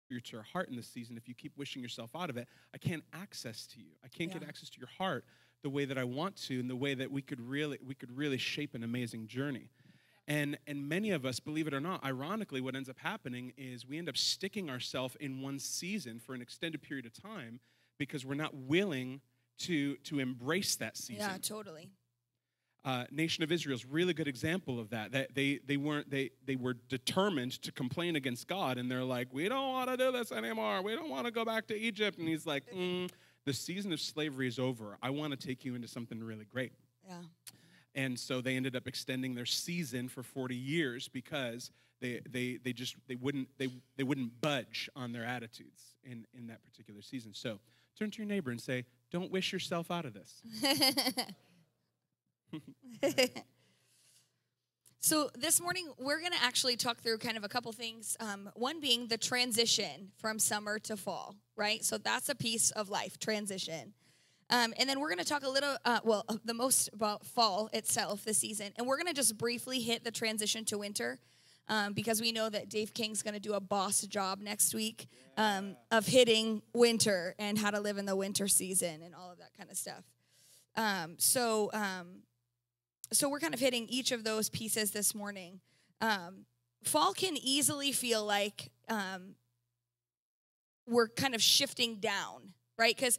to your heart in this season, if you keep wishing yourself out of it, I can't access to you. I can't get access to your heart the way that I want to, and the way that we could really shape an amazing journey. And many of us, believe it or not, ironically, what ends up happening is we end up sticking ourselves in one season for an extended period of time because we're not willing to embrace that season. Yeah, totally. Nation of Israel is a really good example of that. That they were determined to complain against God, and they're like, we don't want to do this anymore. We don't want to go back to Egypt. And he's like, the season of slavery is over. I want to take you into something really great. Yeah. And so they ended up extending their season for 40 years because they wouldn't budge on their attitudes in that particular season. So turn to your neighbor and say, don't wish yourself out of this. So this morning, we're going to actually talk through kind of a couple things. One being the transition from summer to fall, right? So that's a piece of life, transition. And then we're going to talk a little, the most about fall itself this season. And we're going to just briefly hit the transition to winter because we know that Dave King's going to do a boss job next week of hitting winter and how to live in the winter season and all of that kind of stuff. So we're kind of hitting each of those pieces this morning. Fall can easily feel like we're kind of shifting down, right? Because,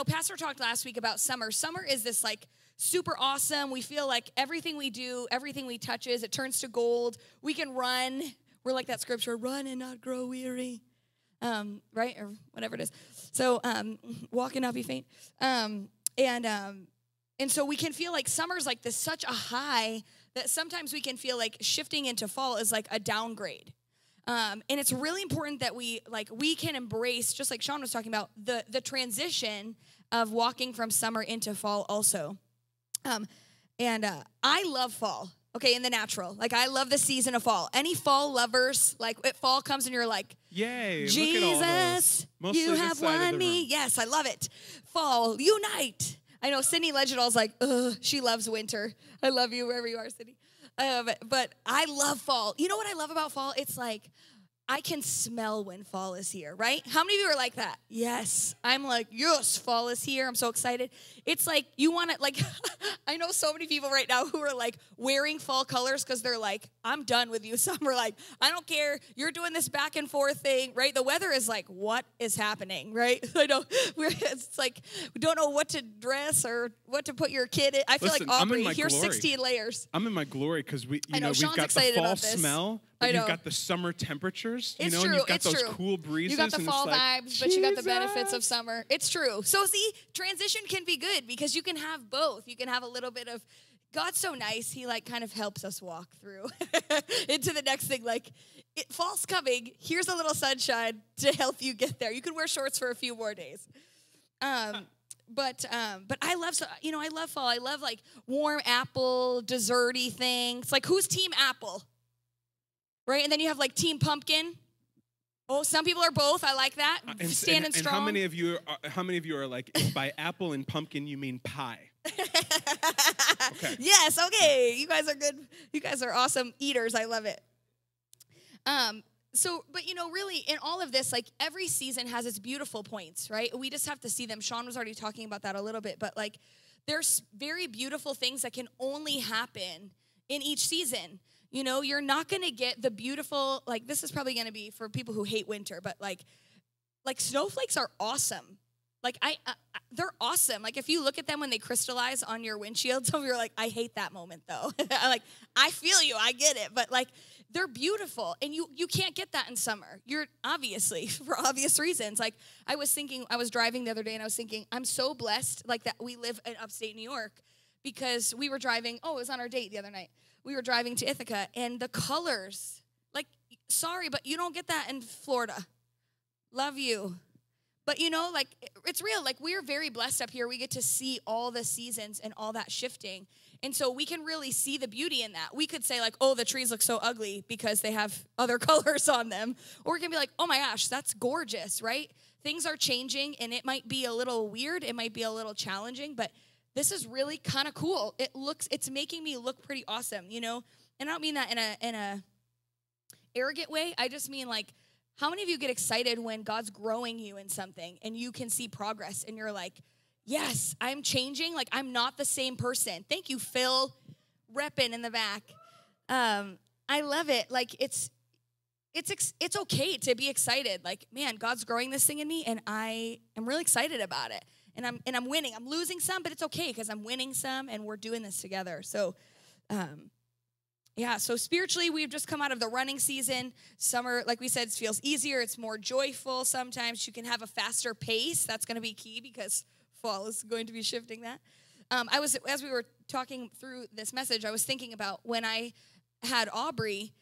Pastor talked last week about summer. Summer is this like super awesome. We feel like everything we do, everything we touches, it turns to gold. We can run. We're like that scripture, run and not grow weary, right? Or whatever it is. So walk and not be faint. And so we can feel like summer's like this such a high that sometimes we can feel like shifting into fall is like a downgrade. And it's really important that we can embrace, just like Sean was talking about, the transition of walking from summer into fall also. I love fall, okay, in the natural. Like, I love the season of fall. Any fall lovers, like, fall comes and you're like, yay, Jesus, you have won me. Yes, I love it. Fall, unite. I know Sydney Legendall's like, she loves winter. I love you wherever you are, Sydney. But I love fall. You know what I love about fall? It's like I can smell when fall is here, right? How many of you are like that? Yes. I'm like, yes, fall is here. I'm so excited. It's like you want to, like, I know so many people right now who are like wearing fall colors because they're like, I'm done with you. Some are like, I don't care. You're doing this back and forth thing, right? The weather is like, what is happening, right? I know. It's like, we don't know what to dress or what to put your kid in. I feel like Aubrey, here's 16 layers. I'm in my glory because we've Sean's got the fall smell. But you've got the summer temperatures, it's true, and you've got it's those true. cool breezes. You got the fall vibes, Jesus. but you got the benefits of summer. It's true. So see, transition can be good because you can have both. You can have a little bit of, God's so nice, he like kind of helps us walk through into the next thing. Like, fall's coming, here's a little sunshine to help you get there. You can wear shorts for a few more days. But I love fall. I love like warm apple, desserty things. Like, who's team apple? Right? And then you have like team pumpkin. Oh, some people are both. I like that. Standing strong. How many of you are like, by apple and pumpkin you mean pie? Okay. Yes, okay. You guys are good. You guys are awesome eaters. I love it. But really in all of this, like, every season has its beautiful points, right? We just have to see them. Sean was already talking about that a little bit, but like, there's very beautiful things that can only happen in each season. You're not going to get the beautiful, like, this is probably going to be for people who hate winter, but like snowflakes are awesome. Like, they're awesome. Like, if you look at them when they crystallize on your windshield, some of you are like, I hate that moment though. Like, I feel you, I get it, but like, they're beautiful, and you can't get that in summer. You're obviously, for obvious reasons. Like, I was driving the other day, and I was thinking, I'm so blessed, like, that we live in upstate New York, because we were driving, it was on our date the other night. We were driving to Ithaca, and the colors, like, sorry, but you don't get that in Florida. Love you. But, like, it's real. Like, we're very blessed up here. We get to see all the seasons and all that shifting. And so we can really see the beauty in that. We could say, like, oh, the trees look so ugly because they have other colors on them. Or we can be like, oh, my gosh, that's gorgeous, right? Things are changing, and it might be a little weird. It might be a little challenging, but this is really kind of cool. It's making me look pretty awesome, And I don't mean that in a arrogant way. I just mean, like, How many of you get excited when God's growing you in something and you can see progress and you're like, yes, I'm changing. Like, I'm not the same person. Thank you, Phil, repping in the back. I love it. Like, it's okay to be excited. Like, man, God's growing this thing in me, and I am really excited about it. And I'm winning. I'm losing some, but it's okay because I'm winning some, and we're doing this together. So, so spiritually, we've just come out of the running season. Summer, like we said, feels easier. It's more joyful sometimes. You can have a faster pace. That's going to be key because fall is going to be shifting that. As we were talking through this message, I was thinking about when I had Aubrey,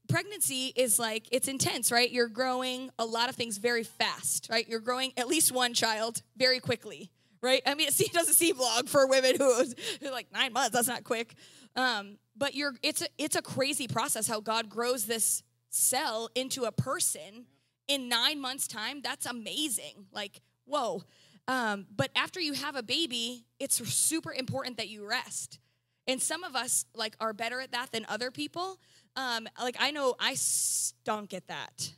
pregnancy is like, it's intense, right? You're growing a lot of things very fast, right? You're growing at least one child very quickly, right? I mean, it doesn't seem long for women who are like 9 months. That's not quick. But it's a crazy process how God grows this cell into a person in 9 months' time. That's amazing. Like, whoa. But after you have a baby, it's super important that you rest. And some of us like are better at that than other people. Like I know I stunk at that.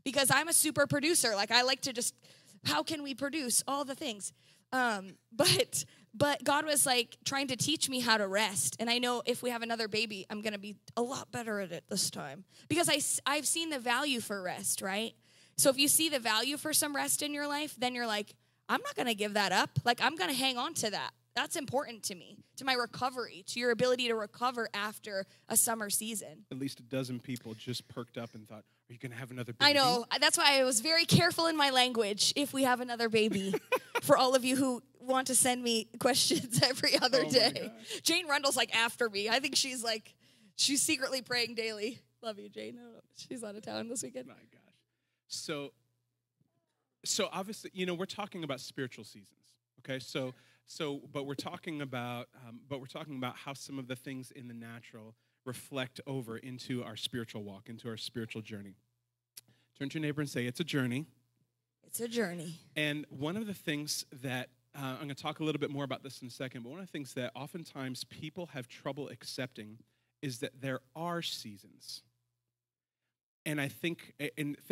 Because I'm a super producer. Like I like to just, how can we produce all the things? But God was like trying to teach me how to rest. And I know if we have another baby, I'm going to be a lot better at it this time. Because I've seen the value for rest, right? So if you see the value for some rest in your life, then you're like, I'm not going to give that up. Like I'm going to hang on to that. That's important to me, to my recovery, to your ability to recover after a summer season. At least a dozen people just perked up and thought, are you going to have another baby? I know. That's why I was very careful in my language, if we have another baby, for all of you who want to send me questions every other day. Jane Rundle's like after me. I think she's secretly praying daily. Love you, Jane. She's out of town this weekend. My gosh. So obviously, we're talking about spiritual seasons, okay? But we're talking about how some of the things in the natural reflect over into our spiritual walk, into our spiritual journey. Turn to your neighbor and say, it's a journey. It's a journey. And one of the things that, I'm going to talk a little bit more about this in a second, but one of the things that oftentimes people have trouble accepting is that there are seasons. And think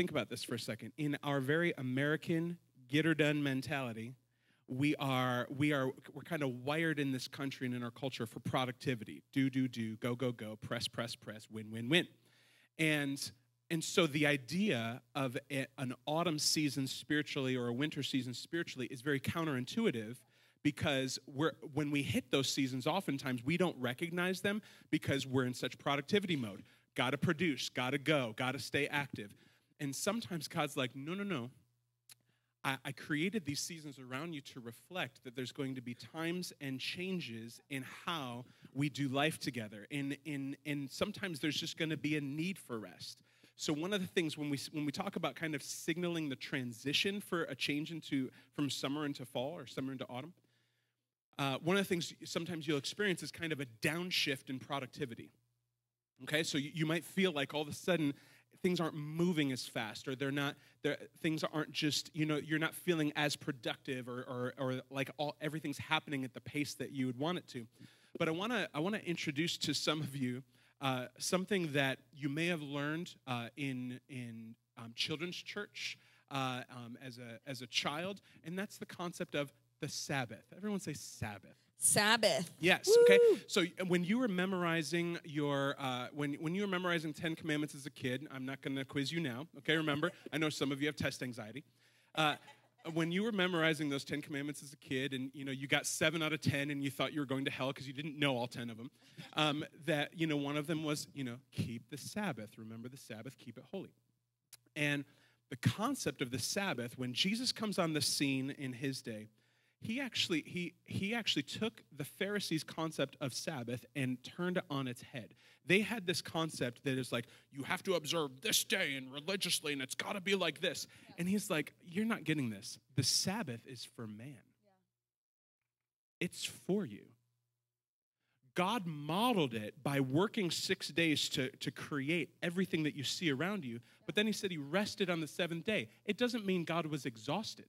about this for a second. In our very American get-her-done mentality, we're kind of wired in this country and in our culture for productivity. Do, go, press, win. And so the idea of an autumn season spiritually or a winter season spiritually is very counterintuitive because when we hit those seasons, oftentimes we don't recognize them because we're in such productivity mode. Got to produce, got to go, got to stay active. And sometimes God's like, no. I created these seasons around you to reflect that there's going to be times and changes in how we do life together. And sometimes there's just going to be a need for rest. So one of the things when we talk about kind of signaling the transition for a change from summer into fall or summer into autumn, one of the things sometimes you'll experience is kind of a downshift in productivity. Okay, so you might feel like all of a sudden things aren't moving as fast, or things aren't just, you're not feeling as productive, or like everything's happening at the pace that you would want it to. But I want to introduce to some of you something that you may have learned in children's church as a child, and that's the concept of the Sabbath. Everyone say Sabbath. Sabbath. Yes. Woo! Okay. So when you were memorizing when you were memorizing 10 Commandments as a kid, I'm not going to quiz you now. Okay. Remember, I know some of you have test anxiety. When you were memorizing those 10 Commandments as a kid, and you got 7 out of 10, and you thought you were going to hell because you didn't know all 10 of them, that one of them was keep the Sabbath. Remember the Sabbath. Keep it holy. And the concept of the Sabbath, when Jesus comes on the scene in his day, he actually took the Pharisees' concept of Sabbath and turned it on its head. They had this concept that is like, you have to observe this day and religiously, and it's got to be like this. Yeah. And he's like, you're not getting this. The Sabbath is for man. Yeah. It's for you. God modeled it by working 6 days to create everything that you see around you, but then he said he rested on the 7th day. It doesn't mean God was exhausted.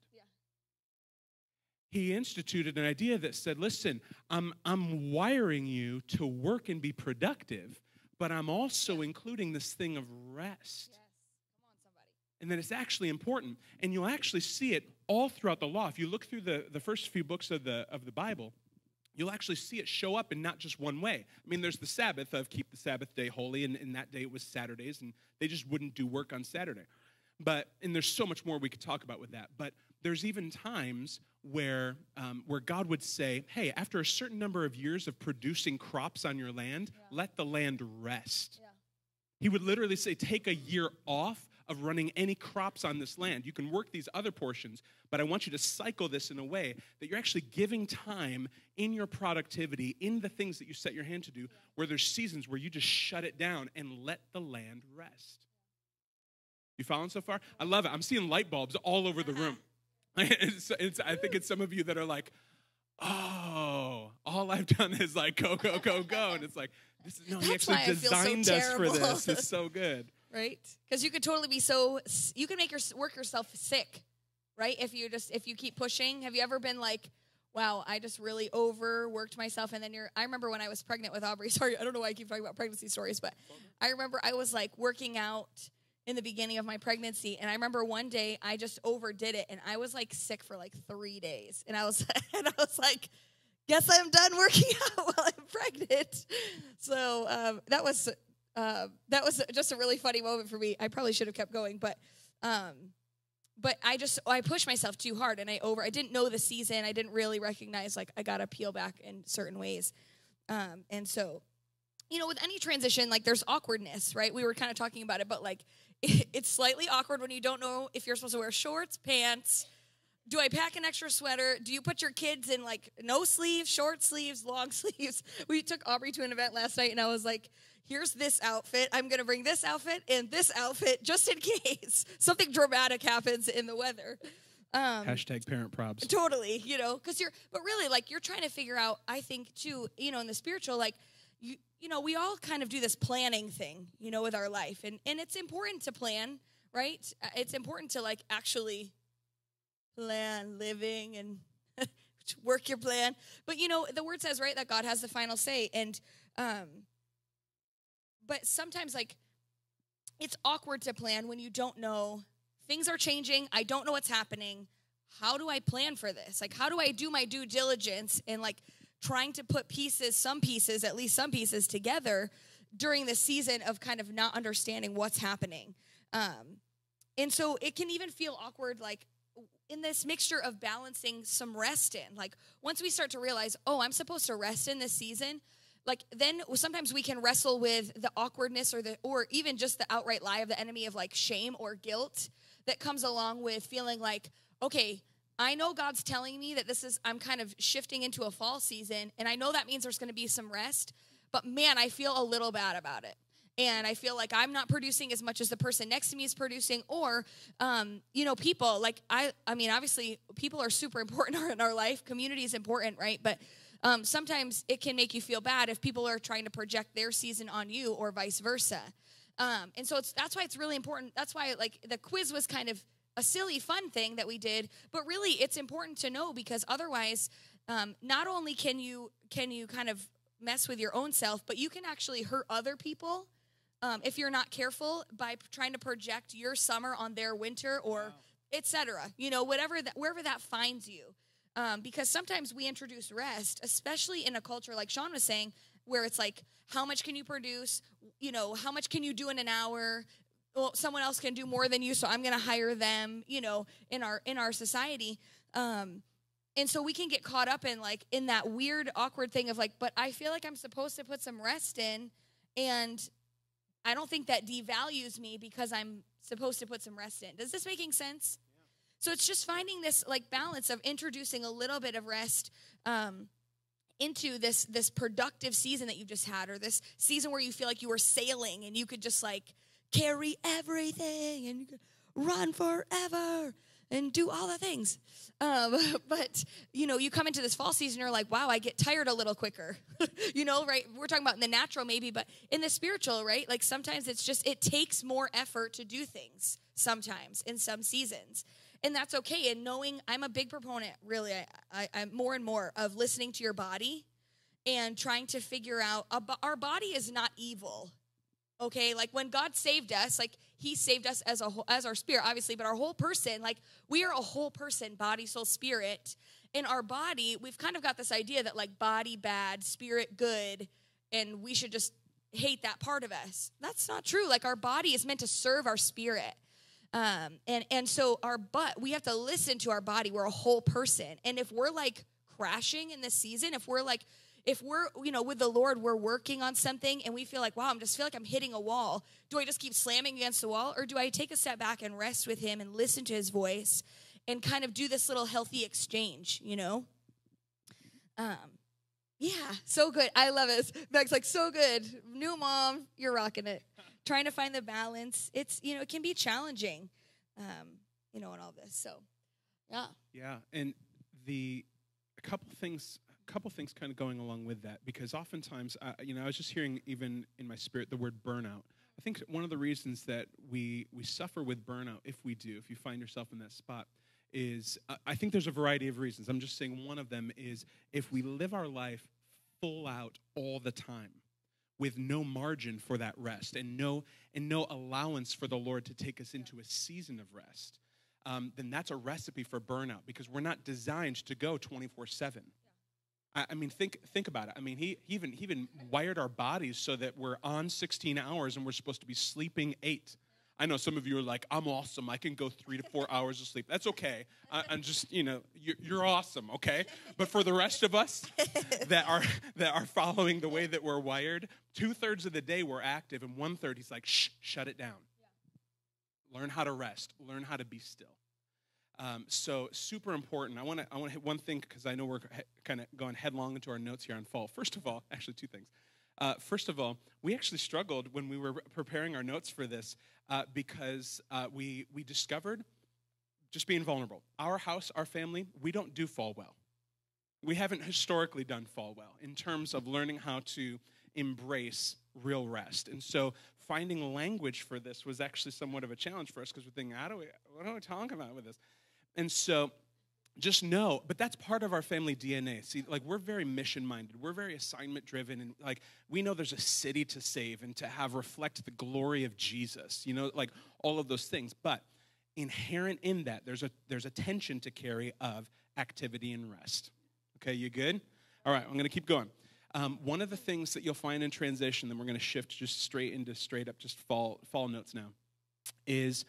He instituted an idea that said, listen, I'm wiring you to work and be productive, but I'm also including this thing of rest. Yes. Come on, somebody. And that it's actually important. And you'll actually see it all throughout the law. If you look through the first few books of the Bible, you'll actually see it show up in not just one way. I mean, there's the Sabbath of keep the Sabbath day holy, and that day it was Saturdays, and they just wouldn't do work on Saturday. And there's so much more we could talk about with that. But there's even times where God would say, hey, after a certain number of years of producing crops on your land, let the land rest. Yeah. He would literally say, take a year off of running any crops on this land. You can work these other portions, but I want you to cycle this in a way that you're actually giving time in your productivity, in the things that you set your hand to do, where there's seasons where you just shut it down and let the land rest. You following so far? I love it. I'm seeing light bulbs all over the room. I think it's some of you that are like, oh, all I've done is like go, go, go, go. And it's like, he actually designed us for this. It's so good. Right? Because you could totally be you can work yourself sick, right? If you keep pushing. Have you ever been like, wow, I just really overworked myself, and then I remember when I was pregnant with Aubrey, sorry, I don't know why I keep talking about pregnancy stories, but I remember I was like working out in the beginning of my pregnancy, and I remember one day I just overdid it, and I was like sick for like 3 days, and I was like, guess I'm done working out while I'm pregnant. So that was just a really funny moment for me. I probably should have kept going, but I pushed myself too hard, and I didn't know the season. I didn't really recognize like I gotta peel back in certain ways, and so. You know, with any transition, like there's awkwardness, right? We were kind of talking about it, but like it's slightly awkward when you don't know if you're supposed to wear shorts, pants. Do I pack an extra sweater? Do you put your kids in like no sleeves, short sleeves, long sleeves? We took Aubrey to an event last night, and I was like, here's this outfit. I'm going to bring this outfit and this outfit just in case something dramatic happens in the weather. Hashtag parent probs. Totally, you know, but really like you're trying to figure out, I think too, you know, in the spiritual, like, you know, we all kind of do this planning thing, you know, with our life. And it's important to plan, right? It's important to, like, actually plan living and work your plan. But, you know, the word says, right, that God has the final say. And, but sometimes, like, it's awkward to plan when you don't know. Things are changing. I don't know what's happening. How do I plan for this? Like, how do I do my due diligence and, like, trying to put at least some pieces together during the season of kind of not understanding what's happening. And so it can even feel awkward, like in this mixture of balancing some rest in. Like once we start to realize, oh, I'm supposed to rest in this season, like then sometimes we can wrestle with the awkwardness or even just the outright lie of the enemy of like shame or guilt that comes along with feeling like, okay, I know God's telling me that I'm kind of shifting into a fall season, and I know that means there's going to be some rest, but man, I feel a little bad about it. And I feel like I'm not producing as much as the person next to me is producing, or, you know, people, like, I mean, obviously, people are super important in our life. Community is important, right? But sometimes it can make you feel bad if people are trying to project their season on you or vice versa. And so that's why it's really important. That's why, like, the quiz was kind of a silly, fun thing that we did, but really it's important to know because otherwise, not only can you kind of mess with your own self, but you can actually hurt other people if you're not careful by trying to project your summer on their winter or etc. You know, wherever that finds you. Because sometimes we introduce rest, especially in a culture like Sean was saying, where it's like, how much can you produce? You know, how much can you do in an hour? Well, someone else can do more than you, so I'm going to hire them, you know, in our society. And so we can get caught up in that weird, awkward thing of like, but I feel like I'm supposed to put some rest in, and I don't think that devalues me because I'm supposed to put some rest in. Does this making sense? Yeah. So it's just finding this like balance of introducing a little bit of rest into this productive season that you've just had, or this season where you feel like you were sailing and you could just like carry everything and you could run forever and do all the things. But, you know, you come into this fall season, you're like, wow, I get tired a little quicker. You know, right? We're talking about in the natural maybe, but in the spiritual, right? Like sometimes it takes more effort to do things sometimes in some seasons. And that's okay. And knowing, I'm a big proponent, really, I'm more and more of listening to your body and trying to figure out, our body is not evil. Okay, like when God saved us, like he saved us as a whole, as our spirit, obviously, but our whole person, like we are a whole person, body, soul, spirit. In our body, we've kind of got this idea that like body bad, spirit good, and we should just hate that part of us. That's not true. Like our body is meant to serve our spirit. And so we have to listen to our body. We're a whole person. And if we're like crashing in this season, if we're with the Lord, we're working on something and we feel like, wow, feel like I'm hitting a wall. Do I just keep slamming against the wall, or do I take a step back and rest with him and listen to his voice and kind of do this little healthy exchange, Yeah, so good. I love it. Meg's like, so good. New mom, you're rocking it. Trying to find the balance. It's, it can be challenging, in all this. So, yeah. Yeah, and a couple things kind of going along with that, because oftentimes, I was just hearing even in my spirit the word burnout. I think one of the reasons that we suffer with burnout, if you find yourself in that spot, is I think there's a variety of reasons. I'm just saying one of them is if we live our life full out all the time with no margin for that rest and no allowance for the Lord to take us into a season of rest, then that's a recipe for burnout, because we're not designed to go 24/7. I mean, think about it. I mean, he even wired our bodies so that we're on 16 hours and we're supposed to be sleeping 8. I know some of you are like, I'm awesome. I can go 3 to 4 hours of sleep. That's okay. I'm just, you're awesome, okay? But for the rest of us that are following the way that we're wired, 2/3 of the day we're active, and 1/3 he's like, shut it down. Yeah. Learn how to rest. Learn how to be still. So super important. I want to hit one thing, because I know we're kind of going headlong into our notes here on fall. First of all, actually 2 things. First of all, we actually struggled when we were preparing our notes for this because we discovered, just being vulnerable, our house, our family, we don't do fall well. We haven't historically done fall well in terms of learning how to embrace real rest. And so finding language for this was actually somewhat of a challenge for us, because we're thinking, what are we talking about with this? And so just know, but that's part of our family DNA. See, like, we're very mission-minded. We're very assignment-driven, and like, we know there's a city to save and to have reflect the glory of Jesus, like all of those things. But inherent in that, there's a tension to carry of activity and rest. Okay, you good? All right, I'm going to keep going. One of the things that you'll find in transition, then we're going to shift just straight up just fall notes now, is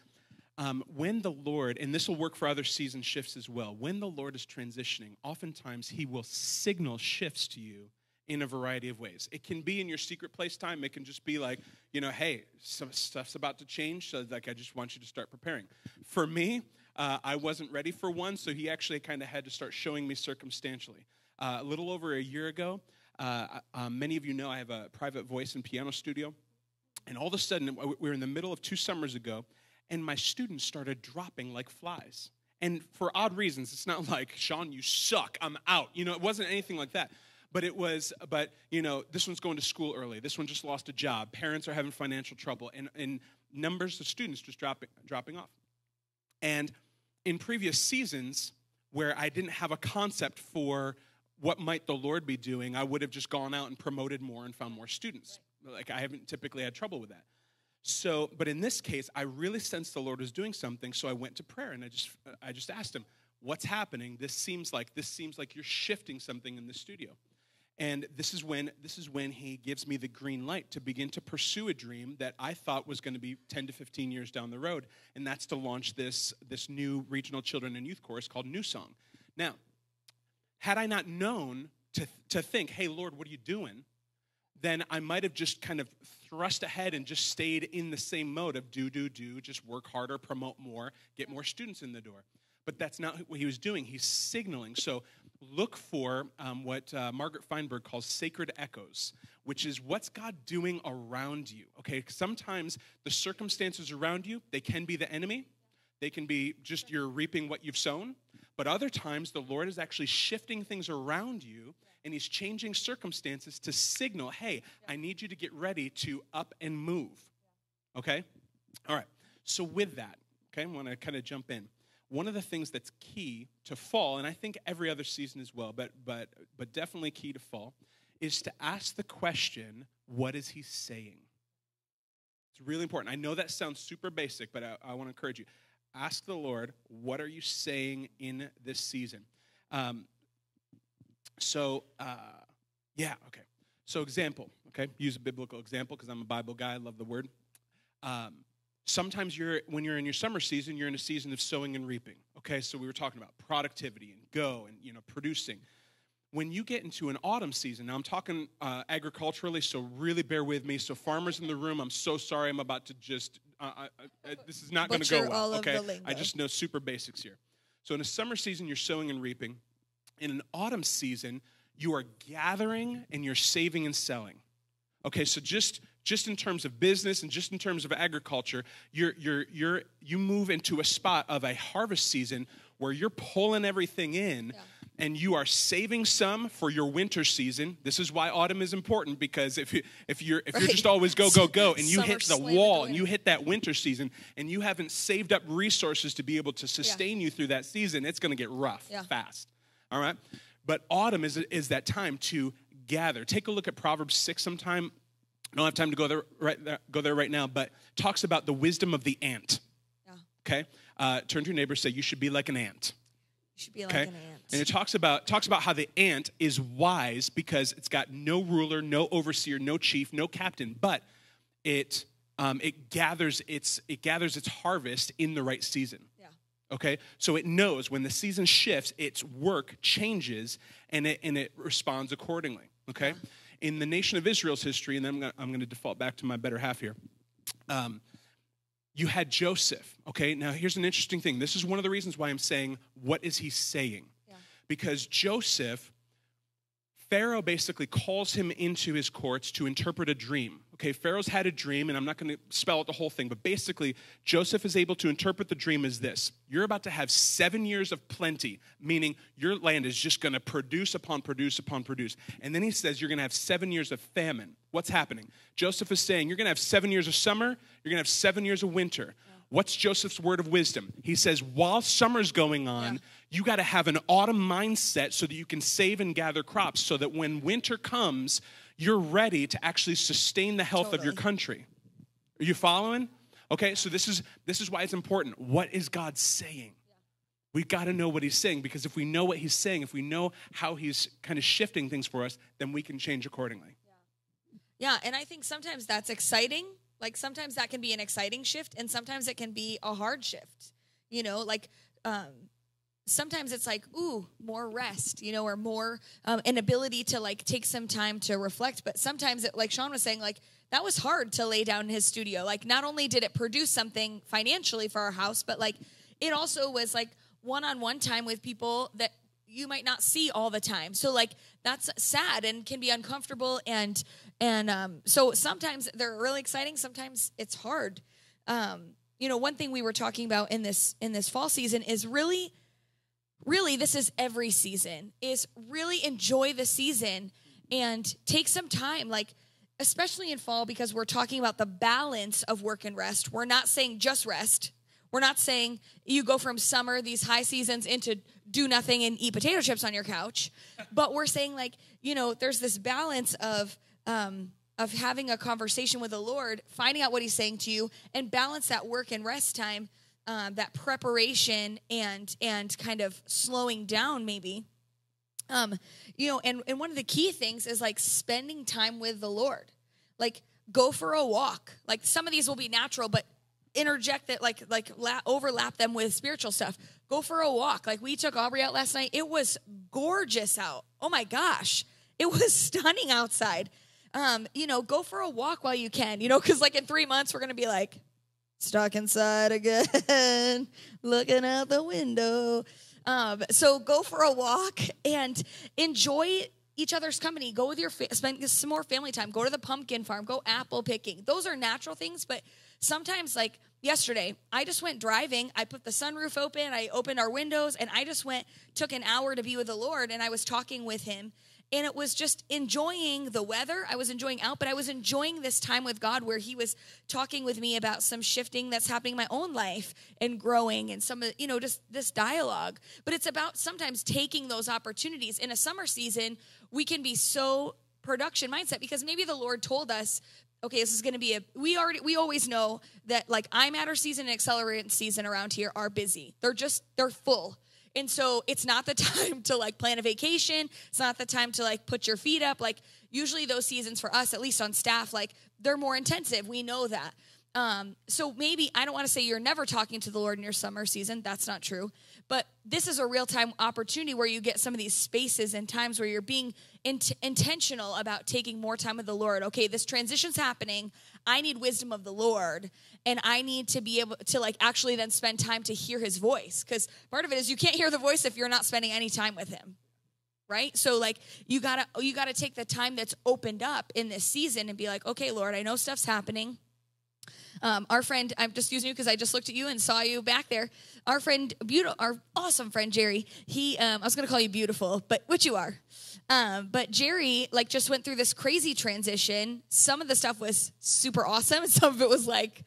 when the Lord, and this will work for other season shifts as well, when the Lord is transitioning, oftentimes he will signal shifts to you in a variety of ways. It can be in your secret place time. It can just be like, hey, some stuff's about to change, so like I just want you to start preparing. For me, I wasn't ready for one, so he actually kind of had to start showing me circumstantially. A little over a year ago, many of you know I have a private voice and piano studio, and all of a sudden, we were in the middle of 2 summers ago, and my students started dropping like flies. And for odd reasons. It's not like, Sean, you suck, I'm out. It wasn't anything like that. But this one's going to school early. This one just lost a job. Parents are having financial trouble. And numbers of students just dropping off. And in previous seasons, where I didn't have a concept for what might the Lord be doing, I would have just gone out and promoted more and found more students. Right. Like, I haven't typically had trouble with that. So, but in this case, I really sensed the Lord was doing something, so I went to prayer, and I just asked him, what's happening? This seems like you're shifting something in the studio. And this is when he gives me the green light to begin to pursue a dream that I thought was going to be 10 to 15 years down the road, and that's to launch this new regional children and youth course called New Song. Now, had I not known to think, hey, Lord, what are you doing? Then I might have just kind of thrust ahead and just stayed in the same mode of do, just work harder, promote more, get more students in the door. But that's not what he was doing. He's signaling. So look for what Margaret Feinberg calls sacred echoes, which is what's God doing around you. Okay, sometimes the circumstances around you, they can be the enemy. They can be just you're reaping what you've sown. But other times, the Lord is actually shifting things around you, and he's changing circumstances to signal, hey, I need you to get ready to up and move. Okay? All right. So with that, okay, I want to kind of jump in. One of the things that's key to fall, and I think every other season as well, but definitely key to fall, is to ask the question, what is he saying? It's really important. I know that sounds super basic, but I want to encourage you. Ask the Lord, what are you saying in this season? So example, okay? Use a biblical example because I'm a Bible guy. I love the word. Sometimes when you're in your summer season, you're in a season of sowing and reaping, okay? So we were talking about productivity and producing. When you get into an autumn season, now I'm talking agriculturally, so really bear with me. So farmers in the room, I'm so sorry. I'm about to just, this is not going to go well, okay? I just know super basics here. So in a summer season, you're sowing and reaping. In an autumn season, you are gathering and you're saving and selling. Okay, so just in terms of business and just in terms of agriculture, you move into a spot of a harvest season where you're pulling everything in. Yeah. And you are saving some for your winter season. This is why autumn is important, because if you're just always go, and you hit the wall and you hit that winter season and you haven't saved up resources to be able to sustain you through that season, it's going to get rough fast. All right? But autumn is that time to gather. Take a look at Proverbs 6 sometime. I don't have time to go there right now, but talks about the wisdom of the ant. Yeah. Okay? Turn to your neighbor and say, you should be like an ant. Should be like an ant. And it talks about how the ant is wise because it's got no ruler, no overseer, no chief, no captain, but it gathers its harvest in the right season. Yeah. Okay? So it knows when the season shifts, its work changes and it responds accordingly. Okay? Yeah. In the nation of Israel's history, and then I'm going to default back to my better half here. You had Joseph, okay? Now, here's an interesting thing. This is one of the reasons why I'm saying, what is he saying? Yeah. Because Joseph, Pharaoh basically calls him into his courts to interpret a dream. Okay, Pharaoh's had a dream, and I'm not going to spell out the whole thing, but basically, Joseph is able to interpret the dream as this. You're about to have 7 years of plenty, meaning your land is just going to produce upon produce upon produce. And then he says you're going to have 7 years of famine. What's happening? Joseph is saying you're going to have 7 years of summer, you're going to have 7 years of winter. Yeah. What's Joseph's word of wisdom? He says, while summer's going on, you got to have an autumn mindset so that you can save and gather crops so that when winter comes, you're ready to actually sustain the health of your country. Are you following? Okay, so this is why it's important. What is God saying? We got to know what he's saying, because if we know what he's saying, if we know how he's kind of shifting things for us, then we can change accordingly. Yeah, and I think sometimes that's exciting. Like sometimes that can be an exciting shift, and sometimes it can be a hard shift. You know, like sometimes it's like, ooh, more rest, you know, or more an ability to like take some time to reflect. But sometimes, like Sean was saying, like that was hard to lay down in his studio. Like not only did it produce something financially for our house, but like it also was like one-on-one time with people that you might not see all the time. So like that's sad and can be uncomfortable. And so sometimes they're really exciting. Sometimes it's hard. You know, one thing we were talking about in this fall season is really this is every season, is really enjoy the season and take some time, like especially in fall, because we're talking about the balance of work and rest. We're not saying just rest. We're not saying you go from summer, these high seasons, into do nothing and eat potato chips on your couch. But we're saying, like, you know, there's this balance of having a conversation with the Lord, finding out what he's saying to you, and balance that work and rest time, that preparation and kind of slowing down maybe. You know, and one of the key things is, like, spending time with the Lord. Like, go for a walk. Like, some of these will be natural, but interject it, overlap them with spiritual stuff. Go for a walk. Like we took Aubrey out last night. It was gorgeous out. Oh my gosh. It was stunning outside. You know, go for a walk while you can, you know, because like in 3 months, we're going to be like stuck inside again, looking out the window. So go for a walk and enjoy each other's company. Go with spend some more family time. Go to the pumpkin farm. Go apple picking. Those are natural things, but sometimes, like yesterday, I just went driving. I put the sunroof open. I opened our windows, and I just took an hour to be with the Lord, and I was talking with him. And it was just enjoying the weather. I was enjoying out, but I was enjoying this time with God where he was talking with me about some shifting that's happening in my own life and growing and some of, you know, just this dialogue. But it's about sometimes taking those opportunities. In a summer season, we can be so production mindset because maybe the Lord told us okay, this is going to be we always know that like IMatter season and Accelerant season around here are busy. They're full. And so it's not the time to like plan a vacation. It's not the time to like put your feet up. Like usually those seasons for us, at least on staff, like they're more intensive. We know that. So maybe, I don't want to say you're never talking to the Lord in your summer season. That's not true. But this is a real-time opportunity where you get some of these spaces and times where you're being intentional about taking more time with the Lord. Okay, this transition's happening. I need wisdom of the Lord, and I need to be able to like actually then spend time to hear his voice. Because part of it is you can't hear the voice if you're not spending any time with him. Right? So like you gotta take the time that's opened up in this season and be like, okay, Lord, I know stuff's happening. Our friend, I'm just using you because I just looked at you and saw you back there. Our friend, our awesome friend Jerry, I was going to call you beautiful, but which you are. But Jerry, like, just went through this crazy transition. Some of the stuff was super awesome, and some of it was like,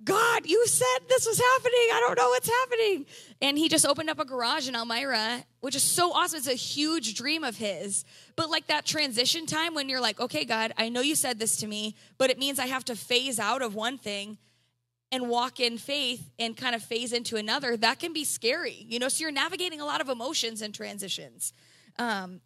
God, you said this was happening. I don't know what's happening. And he just opened up a garage in Elmira, which is so awesome. It's a huge dream of his. But like that transition time when you're like, okay, God, I know you said this to me, but it means I have to phase out of one thing and walk in faith and kind of phase into another. That can be scary, you know? So you're navigating a lot of emotions and transitions. And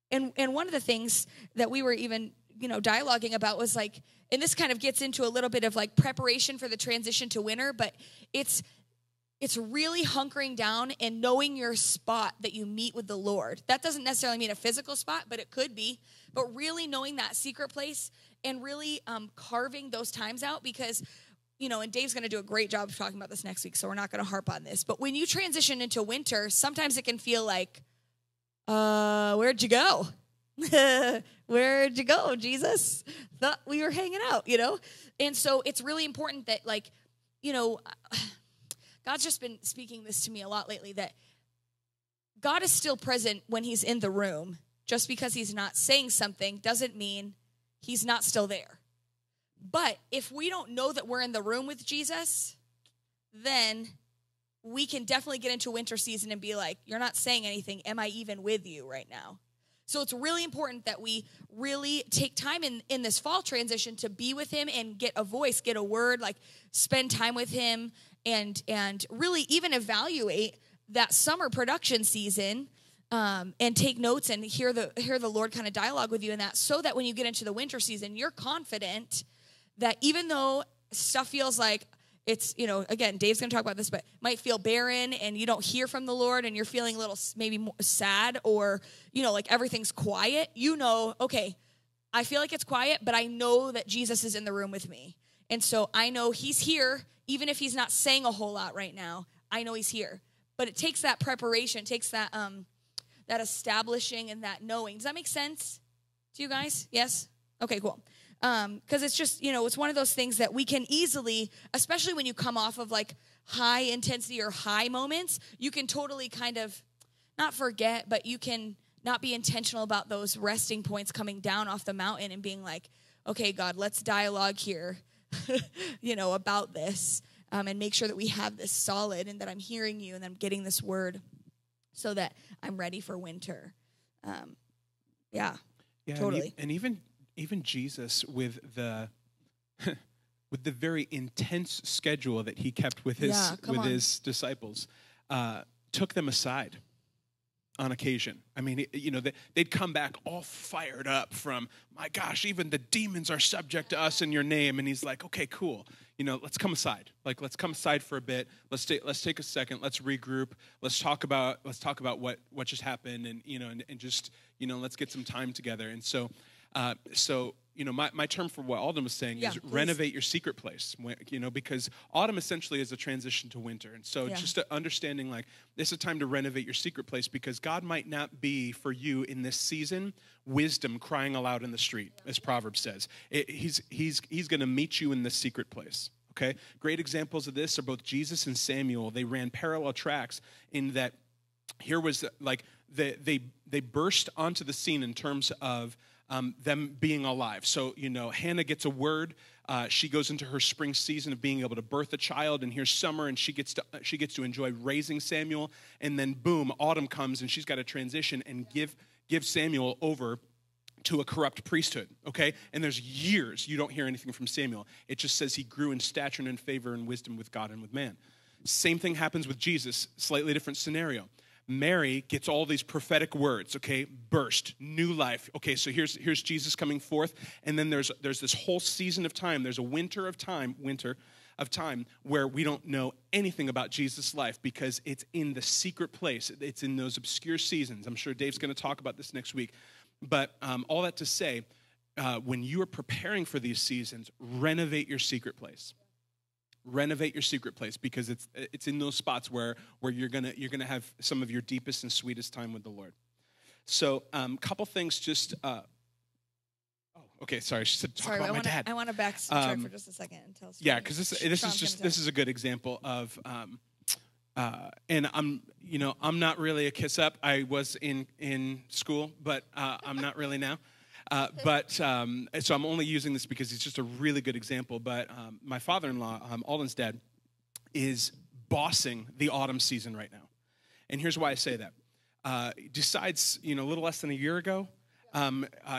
one of the things that we were even, dialoguing about was like, and this kind of gets into a little bit of like preparation for the transition to winter, but it's really hunkering down and knowing your spot that you meet with the Lord. That doesn't necessarily mean a physical spot, but it could be. But really knowing that secret place and really carving those times out because, and Dave's going to do a great job of talking about this next week, so we're not going to harp on this. But when you transition into winter, sometimes it can feel like, where'd you go? Where'd you go, Jesus? Thought we were hanging out, And so it's really important that, like, God's just been speaking this to me a lot lately, that God is still present when he's in the room. Just because he's not saying something doesn't mean he's not still there. But if we don't know that we're in the room with Jesus, then we can definitely get into winter season and be like, you're not saying anything. Am I even with you right now? So it's really important that we really take time in this fall transition to be with him and get a voice, get a word, like spend time with him and really even evaluate that summer production season and take notes and hear the Lord kind of dialogue with you in that, so that when you get into the winter season, you're confident that even though stuff feels like it's, again, Dave's going to talk about this, but might feel barren and you don't hear from the Lord and you're feeling a little maybe more sad or, like everything's quiet, okay, I feel like it's quiet, but I know that Jesus is in the room with me. And so I know he's here, even if he's not saying a whole lot right now, I know he's here. But it takes that preparation, it takes that that establishing and that knowing. Does that make sense to you guys? Yes? Okay, cool. Because it's just, it's one of those things that we can easily, especially when you come off of like high intensity or high moments, you can totally kind of not forget, but you can not be intentional about those resting points coming down off the mountain and being like, okay, God, let's dialogue here, about this and make sure that we have this solid and that I'm hearing you and I'm getting this word so that I'm ready for winter. Yeah, totally. And even Jesus with the very intense schedule that he kept with his disciples, took them aside on occasion. I mean, they'd come back all fired up from, my gosh, even the demons are subject to us in your name. And he's like, okay, cool. Let's come aside. Like, let's come aside for a bit. Let's take a second. Let's regroup. Let's talk about what just happened, and and just let's get some time together. And so my term for what Alden was saying is renovate your secret place, because autumn essentially is a transition to winter. And so it's just a understanding, like, this is a time to renovate your secret place, because God might not be for you in this season wisdom crying aloud in the street, as Proverbs says. He's going to meet you in this secret place. Okay? Great examples of this are both Jesus and Samuel. They ran parallel tracks in that here was like they burst onto the scene in terms of them being alive. So, Hannah gets a word. She goes into her spring season of being able to birth a child, and here's summer, and she gets to enjoy raising Samuel. And then, boom, autumn comes, and she's got to transition and give Samuel over to a corrupt priesthood, okay? And there's years you don't hear anything from Samuel. It just says he grew in stature and in favor and wisdom with God and with man. Same thing happens with Jesus, slightly different scenario. Mary gets all these prophetic words, okay? Burst, new life. Okay, so here's Jesus coming forth, and then there's this whole season of time. There's a winter of time where we don't know anything about Jesus' life because it's in the secret place. It's in those obscure seasons. I'm sure Dave's going to talk about this next week. But all that to say, when you are preparing for these seasons, renovate your secret place. Renovate your secret place because it's in those spots where you're gonna have some of your deepest and sweetest time with the Lord. So, couple things. Just okay. Sorry, I should talk about my dad. I want to backtrack for just a second and tell. Yeah, because this is a good example of. And I'm not really a kiss up. I was in school, but I'm not really now. So I'm only using this because it's just a really good example. But my father-in-law, Alden's dad, is bossing the autumn season right now. And here's why I say that. Decides, a little less than a year ago,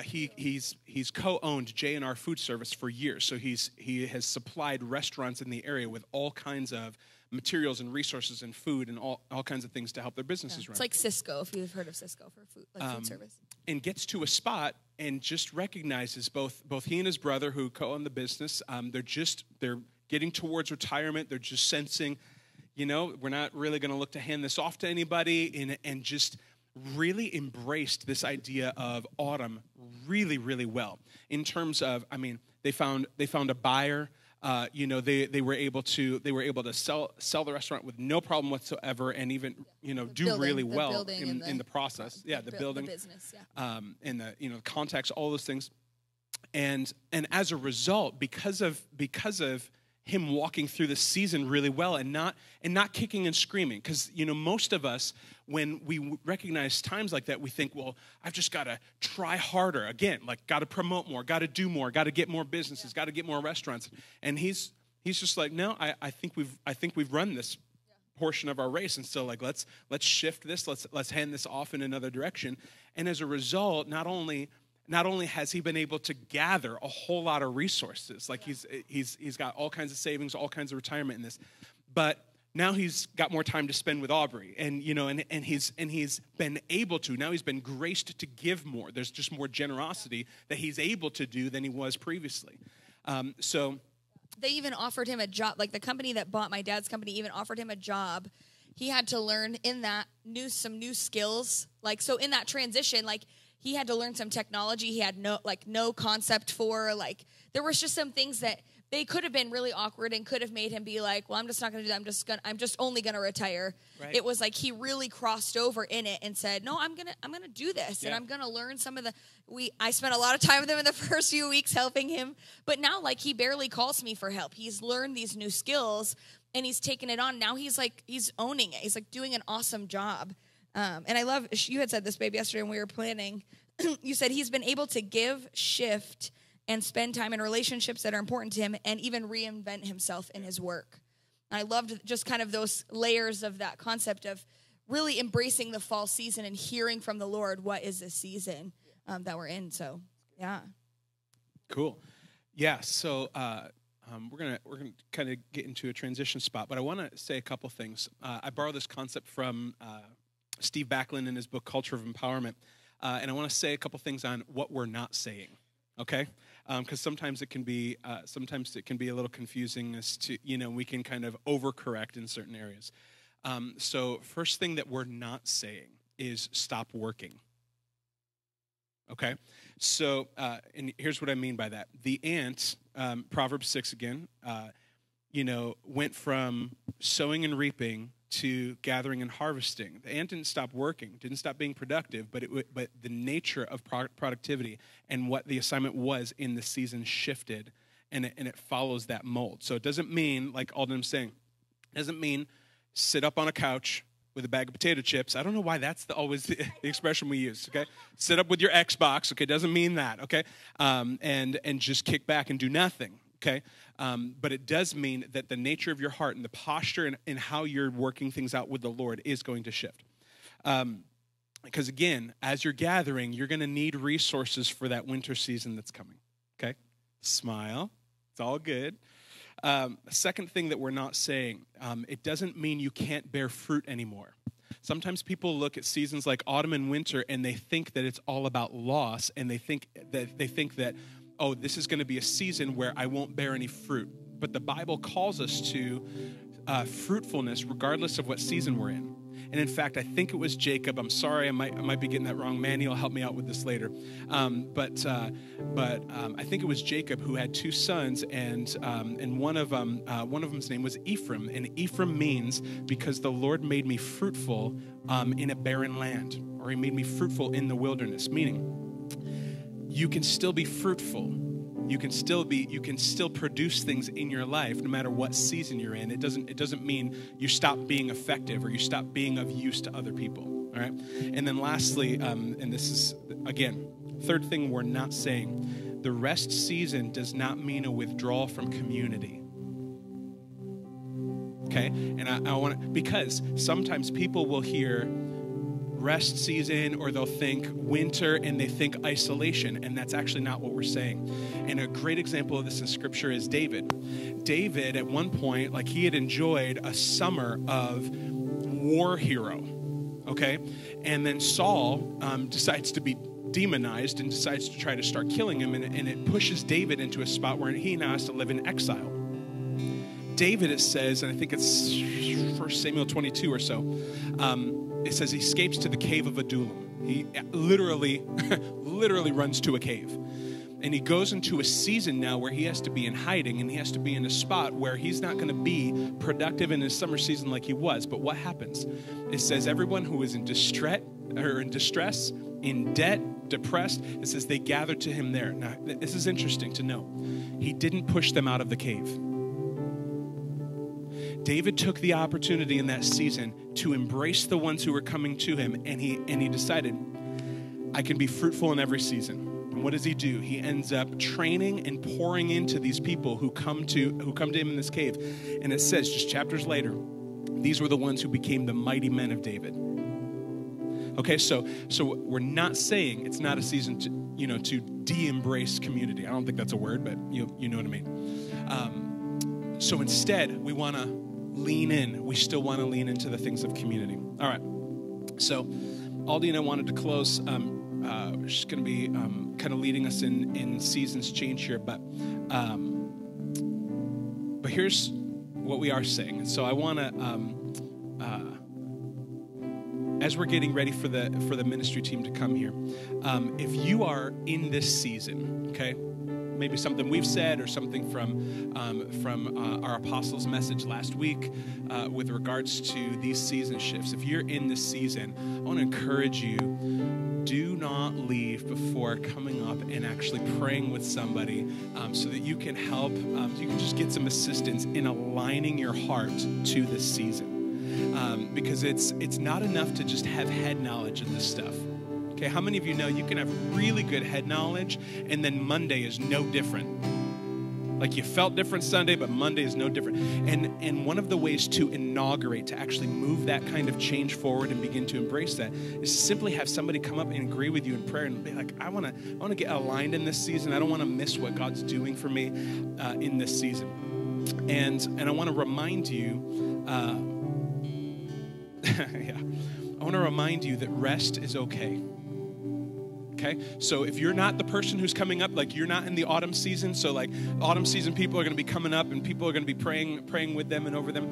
he's co-owned J&R Food Service for years. So he has supplied restaurants in the area with all kinds of materials and resources and food and all kinds of things to help their businesses run. It's like Cisco, if you've heard of Cisco for food, food service. And gets to a spot and just recognizes both he and his brother who co-own the business, they're getting towards retirement. They're just sensing, we're not really going to look to hand this off to anybody, and just really embraced this idea of autumn really, really well. In terms of, they found a buyer. They were able to sell the restaurant with no problem whatsoever, and even do really well in the process. Yeah, the building, the business, yeah. And the contacts, all those things, and as a result, because of him walking through the season really well and not kicking and screaming, because most of us, when we recognize times like that, we think, well, I've just got to try harder again, like got to promote more, got to do more, got to get more businesses, got to get more restaurants. And he's just like, no, I think we've run this portion of our race, and so like let's shift this, let's hand this off in another direction. And as a result, not only has he been able to gather a whole lot of resources, like he's got all kinds of savings, all kinds of retirement in this, but now he's got more time to spend with Aubrey, and he's been able to. Now he's been graced to give more. There's just more generosity that he's able to do than he was previously. So they even offered him a job. Like the company that bought my dad's company even offered him a job. He had to learn in that some new skills. Like so in that transition, like he had to learn some technology he had no concept for. Like there was just some things that they could have been really awkward and could have made him be like, well, I'm just not going to do that. I'm just only going to retire. Right. It was like he really crossed over in it and said, no, I'm going to do this. Yeah. And I'm going to learn some of I spent a lot of time with him in the first few weeks helping him. But now like he barely calls me for help. He's learned these new skills and he's taken it on. Now he's owning it. He's like doing an awesome job. And I love, you had said this, babe, yesterday when we were planning. You said he's been able to give, shift, and spend time in relationships that are important to him and even reinvent himself in his work. And I loved just kind of those layers of that concept of really embracing the fall season and hearing from the Lord, what is this season that we're in? So, yeah. Cool. Yeah, so we're gonna kind of get into a transition spot, but I want to say a couple things. I borrow this concept from Steve Backlund in his book, Culture of Empowerment, and I want to say a couple things on what we're not saying. Okay, because sometimes it can be a little confusing as to we can kind of overcorrect in certain areas. So first thing that we're not saying is stop working. Okay, so and here's what I mean by that. The ant, Proverbs 6 again, went from sowing and reaping to gathering and harvesting. The ant didn't stop working, didn't stop being productive, but the nature of productivity and what the assignment was in the season shifted, and it follows that mold. So it doesn't mean, like Alden was saying, it doesn't mean sit up on a couch with a bag of potato chips. I don't know why that's always the expression we use, okay? Sit up with your Xbox, okay? Doesn't mean that, okay? And just kick back and do nothing. Okay, but it does mean that the nature of your heart and the posture and how you're working things out with the Lord is going to shift. Because again, as you're gathering, you're going to need resources for that winter season that's coming. Okay? Smile. It's all good. Second thing that we're not saying, it doesn't mean you can't bear fruit anymore. Sometimes people look at seasons like autumn and winter and they think that it's all about loss, and they think that, oh, this is going to be a season where I won't bear any fruit. But the Bible calls us to fruitfulness regardless of what season we're in. And in fact, I think it was Jacob. I'm sorry, I might be getting that wrong. Manny will help me out with this later. But I think it was Jacob who had two sons, and one of them's name was Ephraim. And Ephraim means because the Lord made me fruitful in a barren land, or He made me fruitful in the wilderness. Meaning, you can still be fruitful. You can still produce things in your life no matter what season you're in. It doesn't mean you stop being effective or you stop being of use to other people. All right. And then lastly, and this is again, third thing we're not saying, the rest season does not mean a withdrawal from community. Okay. And I want to, because sometimes people will hear rest season, or they'll think winter and they think isolation, and that's actually not what we're saying. And a great example of this in Scripture is David. David, at one point, like, he had enjoyed a summer of war hero, okay? And then Saul decides to be demonized and decides to try to start killing him, and it pushes David into a spot where he now has to live in exile. David, it says, and I think it's 1 Samuel 22 or so, it says he escapes to the cave of Adullam. He literally runs to a cave. And he goes into a season now where he has to be in hiding, and he has to be in a spot where he's not going to be productive in his summer season like he was. But what happens? It says everyone who is in distress, in debt, depressed, it says they gathered to him there. Now, this is interesting to know. He didn't push them out of the cave. David took the opportunity in that season to embrace the ones who were coming to him, and he decided, I can be fruitful in every season. And what does he do? He ends up training and pouring into these people who come to him in this cave. And it says, just chapters later, these were the ones who became the mighty men of David. Okay, so we're not saying it's not a season to de-embrace community. I don't think that's a word, but you know what I mean. So instead, we want to lean in. We still want to lean into the things of community. All right. So Aldi and I wanted to close. She's going to be kind of leading us in seasons change here. But here's what we are saying. So I want to, as we're getting ready for the ministry team to come here, if you are in this season, okay, maybe something we've said or something from our apostles' message last week with regards to these season shifts. If you're in this season, I want to encourage you, do not leave before coming up and actually praying with somebody so that you can help, you can just get some assistance in aligning your heart to this season. Because it's not enough to just have head knowledge of this stuff. Okay, how many of you know you can have really good head knowledge and then Monday is no different? Like you felt different Sunday, but Monday is no different. And one of the ways to inaugurate, to actually move that kind of change forward and begin to embrace that, is to simply have somebody come up and agree with you in prayer and be like, I want to get aligned in this season. I don't want to miss what God's doing for me in this season. And I want to remind you, I want to remind you that rest is okay. Okay, so if you're not the person who's coming up, like you're not in the autumn season, so like autumn season people are going to be coming up and people are going to be praying with them and over them,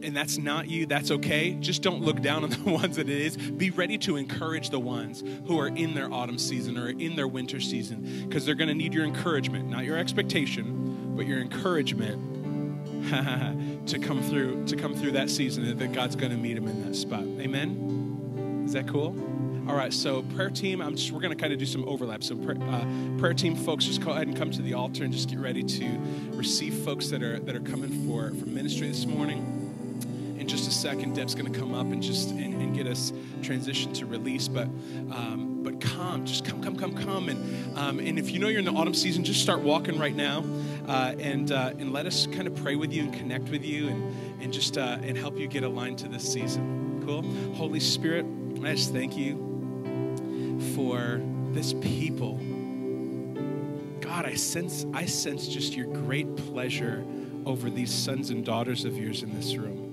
and that's not you, that's okay. Just don't look down on the ones that it is. Be ready to encourage the ones who are in their autumn season or in their winter season, because they're going to need your encouragement, not your expectation, but your encouragement to come through that season, that God's going to meet them in that spot. Amen? Is that cool? All right, so prayer team, we're going to kind of do some overlap. So prayer team folks, just go ahead and come to the altar and just get ready to receive folks that are coming for ministry this morning. In just a second, Deb's going to come up and just and get us transitioned to release. But come, just come. And if you know you're in the autumn season, just start walking right now, and let us kind of pray with you and connect with you and just and help you get aligned to this season. Cool. Holy Spirit, I just thank you for this people. God, I sense just your great pleasure over these sons and daughters of yours in this room.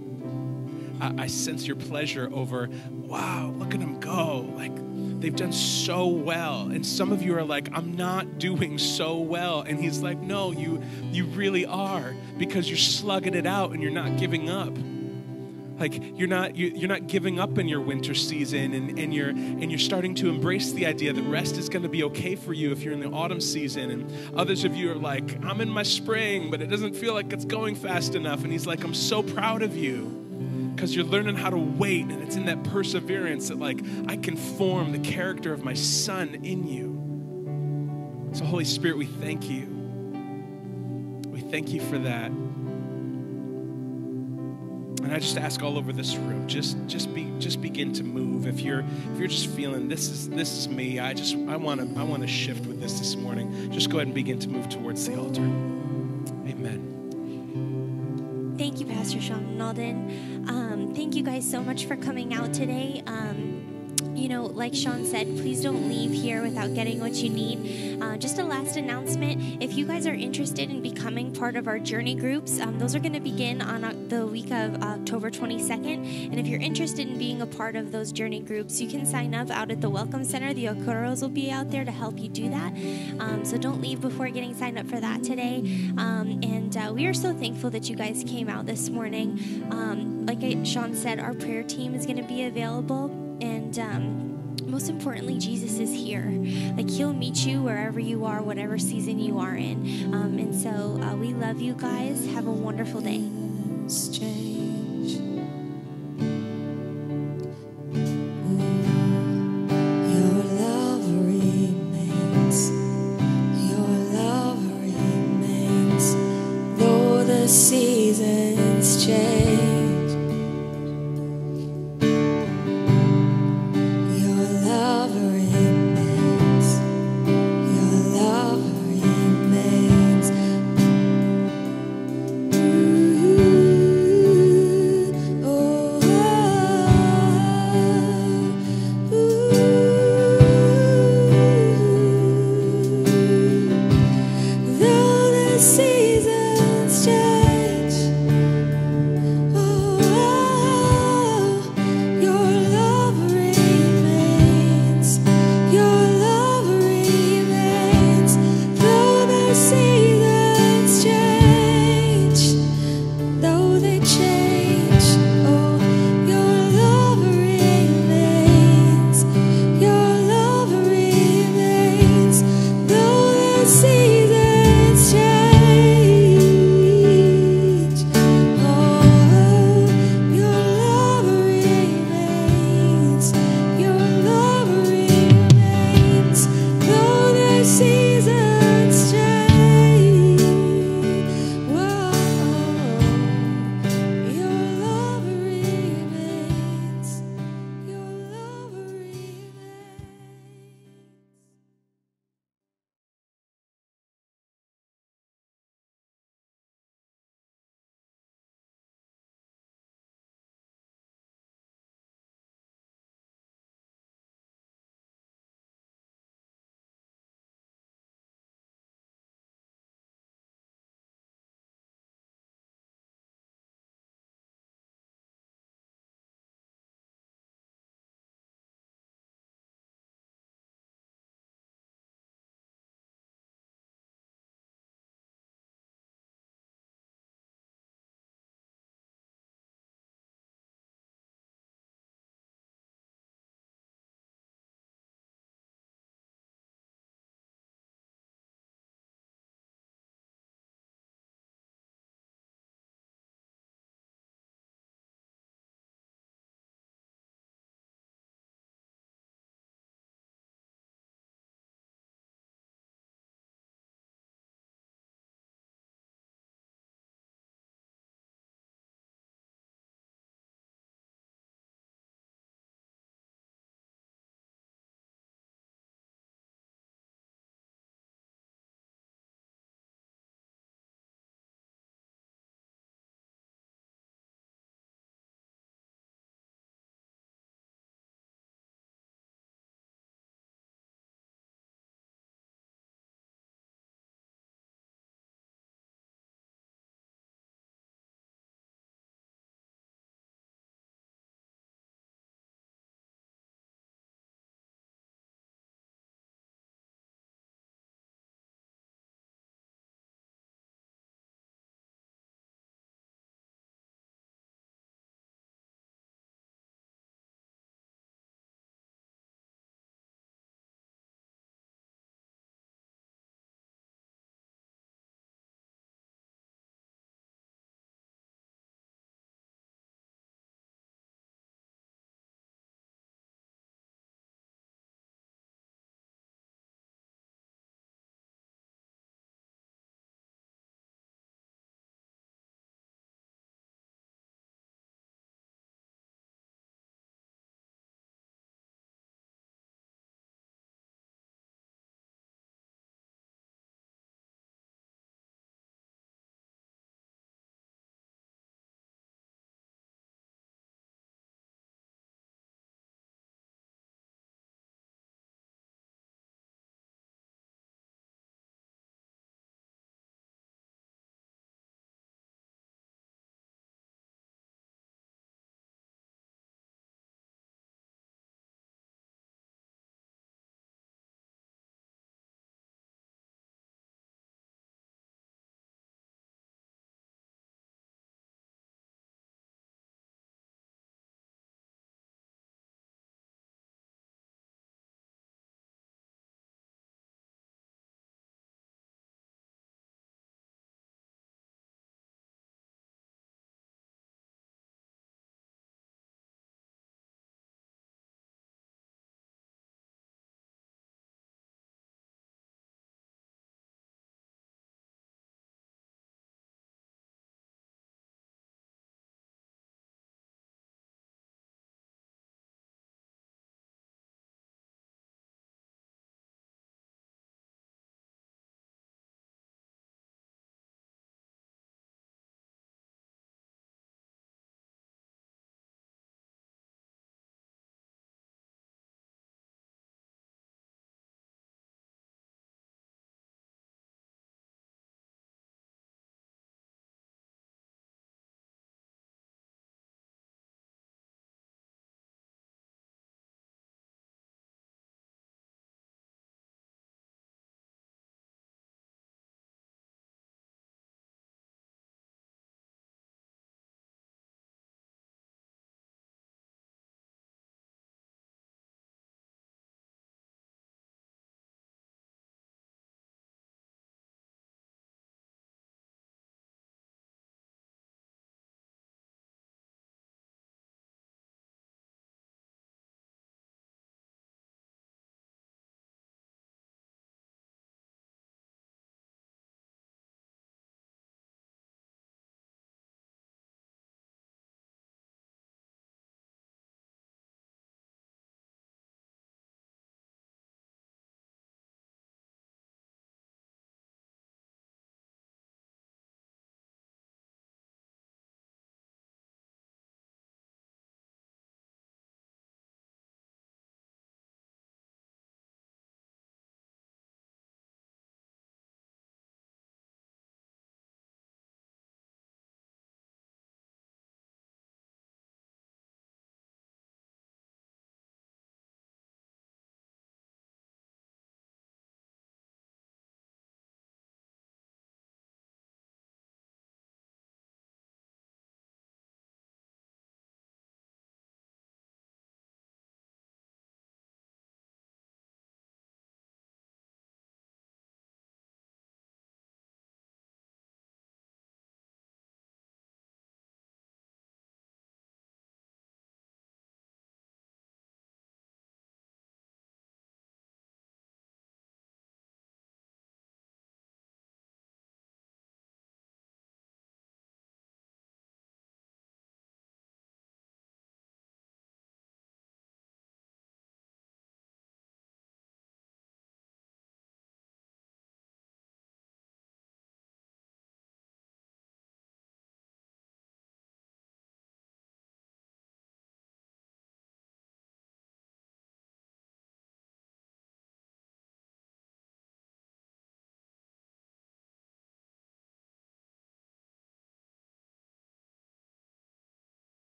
I sense your pleasure over, wow, look at them go. Like, they've done so well. And some of you are like, I'm not doing so well. And he's like, no, you really are, because you're slugging it out and you're not giving up. Like, you're not giving up in your winter season, and you're starting to embrace the idea that rest is going to be okay for you if you're in the autumn season. And others of you are like, I'm in my spring, but it doesn't feel like it's going fast enough. And he's like, I'm so proud of you, because you're learning how to wait, and it's in that perseverance that, like, I can form the character of my son in you. So Holy Spirit, we thank you. We thank you for that. And I just ask all over this room, just begin to move. If you're just feeling this is me, I want to shift with this morning. Just go ahead and begin to move towards the altar. Amen. Thank you, Pastor Sean and Alden. Thank you guys so much for coming out today. Like Sean said, please don't leave here without getting what you need. Just a last announcement. If you guys are interested in becoming part of our journey groups, those are going to begin on the week of October 22nd. And if you're interested in being a part of those journey groups, you can sign up out at the Welcome Center. The Okuros will be out there to help you do that. So don't leave before getting signed up for that today. And we are so thankful that you guys came out this morning. Like Sean said, our prayer team is going to be available. And most importantly, Jesus is here. Like, he'll meet you wherever you are, whatever season you are in. And so we love you guys. Have a wonderful day. Your love remains. Your love remains. Though the seasons change.